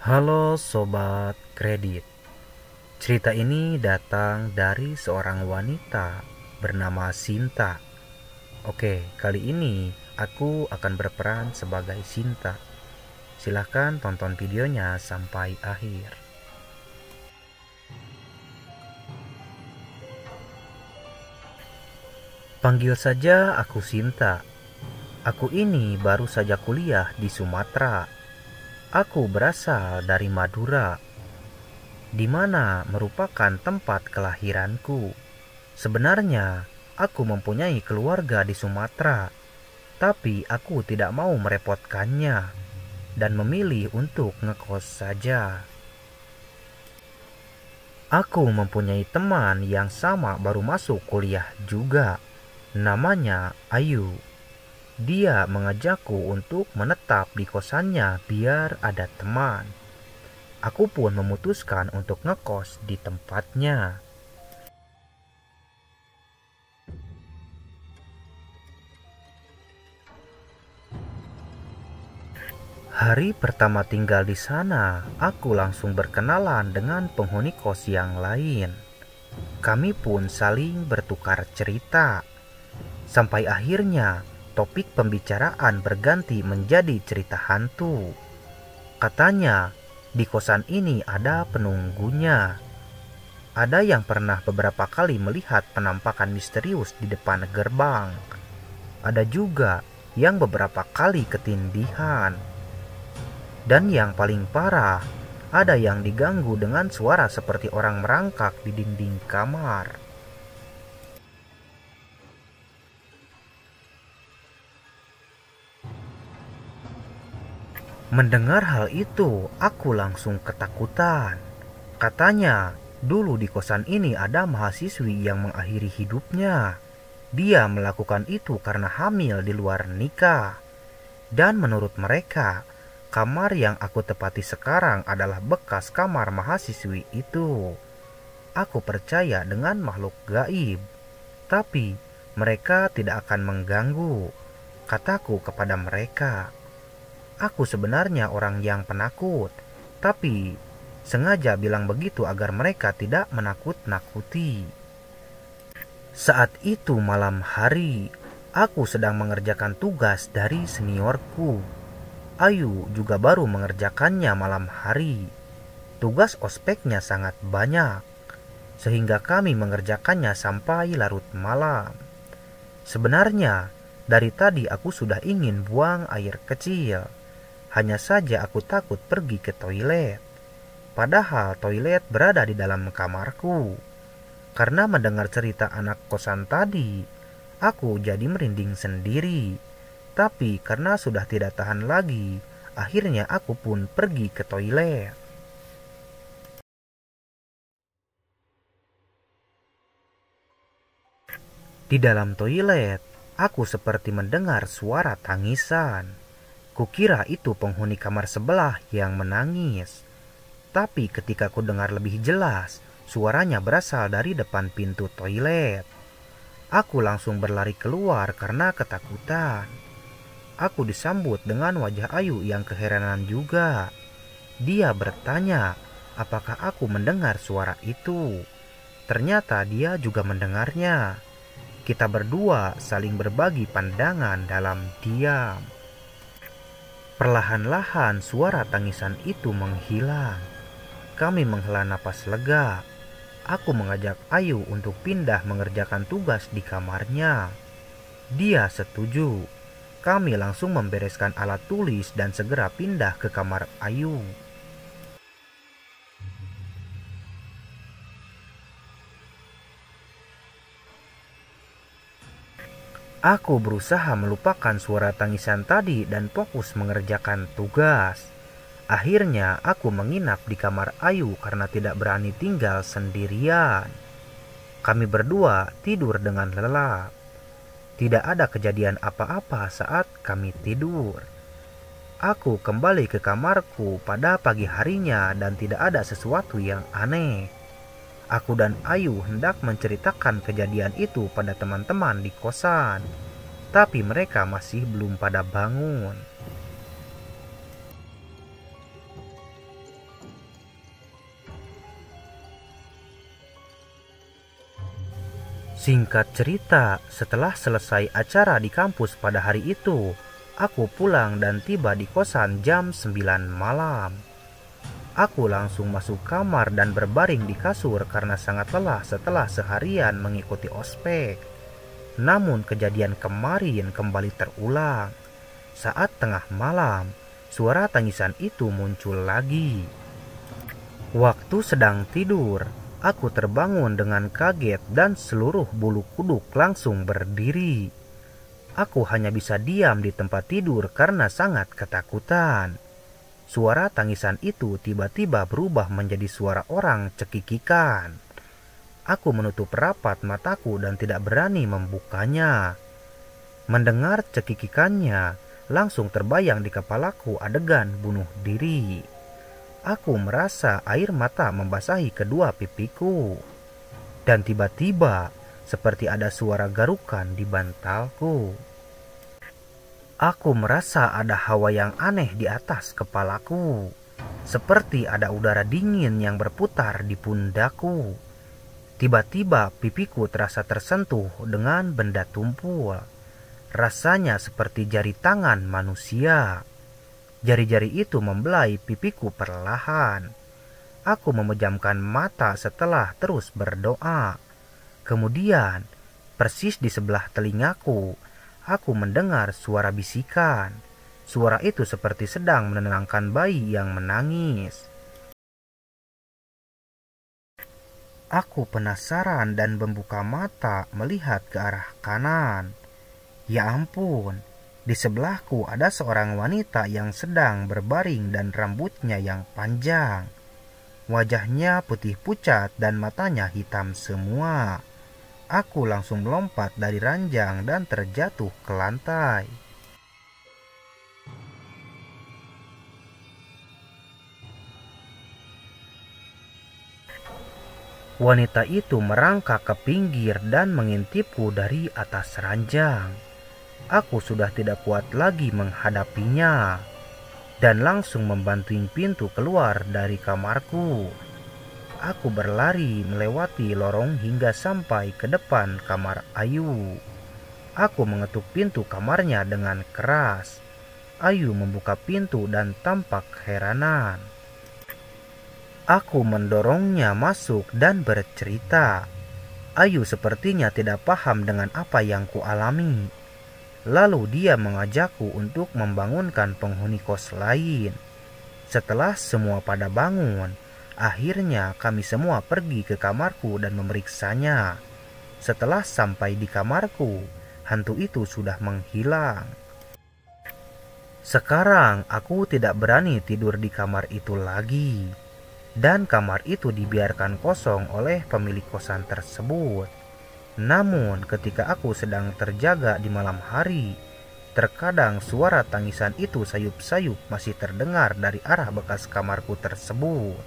Halo Sobat Kredit. Cerita ini datang dari seorang wanita bernama Sinta. Oke, kali ini aku akan berperan sebagai Sinta. Silahkan tonton videonya sampai akhir. Panggil saja aku Sinta. Aku ini baru saja kuliah di Sumatera. Aku berasal dari Madura, di mana merupakan tempat kelahiranku. Sebenarnya, aku mempunyai keluarga di Sumatera, tapi aku tidak mau merepotkannya dan memilih untuk ngekos saja. Aku mempunyai teman yang sama baru masuk kuliah juga. Namanya Ayu. Dia mengajakku untuk menetap di kosannya biar ada teman. Aku pun memutuskan untuk ngekos di tempatnya. Hari pertama tinggal di sana, aku langsung berkenalan dengan penghuni kos yang lain. Kami pun saling bertukar cerita. Sampai akhirnya, topik pembicaraan berganti menjadi cerita hantu. Katanya, di kosan ini ada penunggunya. Ada yang pernah beberapa kali melihat penampakan misterius di depan gerbang. Ada juga yang beberapa kali ketindihan. Dan yang paling parah, ada yang diganggu dengan suara seperti orang merangkak di dinding kamar. Mendengar hal itu, aku langsung ketakutan. Katanya, dulu di kosan ini ada mahasiswi yang mengakhiri hidupnya. Dia melakukan itu karena hamil di luar nikah. Dan menurut mereka, kamar yang aku tepati sekarang adalah bekas kamar mahasiswi itu. Aku percaya dengan makhluk gaib, tapi mereka tidak akan mengganggu, kataku kepada mereka. Aku sebenarnya orang yang penakut, tapi sengaja bilang begitu agar mereka tidak menakut-nakuti. Saat itu malam hari, aku sedang mengerjakan tugas dari seniorku. Ayu juga baru mengerjakannya malam hari. Tugas ospeknya sangat banyak, sehingga kami mengerjakannya sampai larut malam. Sebenarnya, dari tadi aku sudah ingin buang air kecil. Hanya saja aku takut pergi ke toilet. Padahal toilet berada di dalam kamarku. Karena mendengar cerita anak kosan tadi, aku jadi merinding sendiri. Tapi karena sudah tidak tahan lagi, akhirnya aku pun pergi ke toilet. Di dalam toilet, aku seperti mendengar suara tangisan. Kukira itu penghuni kamar sebelah yang menangis. Tapi ketika ku dengar lebih jelas, suaranya berasal dari depan pintu toilet. Aku langsung berlari keluar karena ketakutan. Aku disambut dengan wajah Ayu yang keheranan juga. Dia bertanya, apakah aku mendengar suara itu? Ternyata dia juga mendengarnya. Kita berdua saling berbagi pandangan dalam diam. Perlahan-lahan suara tangisan itu menghilang. Kami menghela napas lega. Aku mengajak Ayu untuk pindah mengerjakan tugas di kamarnya. Dia setuju. Kami langsung membereskan alat tulis dan segera pindah ke kamar Ayu. Aku berusaha melupakan suara tangisan tadi dan fokus mengerjakan tugas. Akhirnya aku menginap di kamar Ayu karena tidak berani tinggal sendirian. Kami berdua tidur dengan lelap. Tidak ada kejadian apa-apa saat kami tidur. Aku kembali ke kamarku pada pagi harinya dan tidak ada sesuatu yang aneh. Aku dan Ayu hendak menceritakan kejadian itu pada teman-teman di kosan, tapi mereka masih belum pada bangun. Singkat cerita, setelah selesai acara di kampus pada hari itu, aku pulang dan tiba di kosan jam 9 malam. Aku langsung masuk kamar dan berbaring di kasur karena sangat lelah setelah seharian mengikuti ospek. Namun kejadian kemarin kembali terulang. Saat tengah malam, suara tangisan itu muncul lagi. Waktu sedang tidur, aku terbangun dengan kaget dan seluruh bulu kuduk langsung berdiri. Aku hanya bisa diam di tempat tidur karena sangat ketakutan. Suara tangisan itu tiba-tiba berubah menjadi suara orang cekikikan. Aku menutup rapat mataku dan tidak berani membukanya. Mendengar cekikikannya, langsung terbayang di kepalaku adegan bunuh diri. Aku merasa air mata membasahi kedua pipiku. Dan tiba-tiba, seperti ada suara garukan di bantalku. Aku merasa ada hawa yang aneh di atas kepalaku. Seperti ada udara dingin yang berputar di pundakku. Tiba-tiba pipiku terasa tersentuh dengan benda tumpul. Rasanya seperti jari tangan manusia. Jari-jari itu membelai pipiku perlahan. Aku memejamkan mata setelah terus berdoa. Kemudian, persis di sebelah telingaku, aku mendengar suara bisikan. Suara itu seperti sedang menenangkan bayi yang menangis. Aku penasaran dan membuka mata melihat ke arah kanan. Ya ampun, di sebelahku ada seorang wanita yang sedang berbaring dan rambutnya yang panjang. Wajahnya putih pucat dan matanya hitam semua. Aku langsung melompat dari ranjang dan terjatuh ke lantai. Wanita itu merangkak ke pinggir dan mengintipku dari atas ranjang. Aku sudah tidak kuat lagi menghadapinya dan langsung membanting pintu keluar dari kamarku. Aku berlari melewati lorong hingga sampai ke depan kamar Ayu. Aku mengetuk pintu kamarnya dengan keras. Ayu membuka pintu dan tampak keheranan. Aku mendorongnya masuk dan bercerita. Ayu sepertinya tidak paham dengan apa yang kualami. Lalu dia mengajakku untuk membangunkan penghuni kos lain. Setelah semua pada bangun, akhirnya kami semua pergi ke kamarku dan memeriksanya. Setelah sampai di kamarku, hantu itu sudah menghilang. Sekarang aku tidak berani tidur di kamar itu lagi. Dan kamar itu dibiarkan kosong oleh pemilik kosan tersebut. Namun ketika aku sedang terjaga di malam hari, terkadang suara tangisan itu sayup-sayup masih terdengar dari arah bekas kamarku tersebut.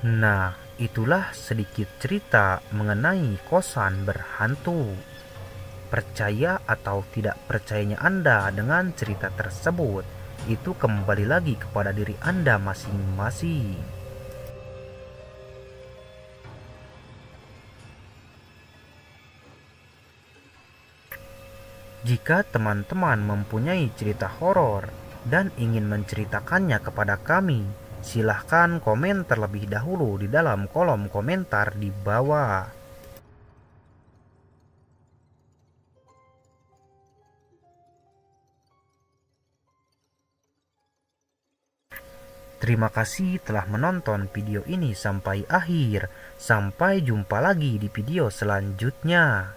Nah, itulah sedikit cerita mengenai kosan berhantu. Percaya atau tidak percayanya Anda dengan cerita tersebut, itu kembali lagi kepada diri Anda masing-masing. Jika teman-teman mempunyai cerita horor dan ingin menceritakannya kepada kami, silahkan komen terlebih dahulu di dalam kolom komentar di bawah. Terima kasih telah menonton video ini sampai akhir. Sampai jumpa lagi di video selanjutnya.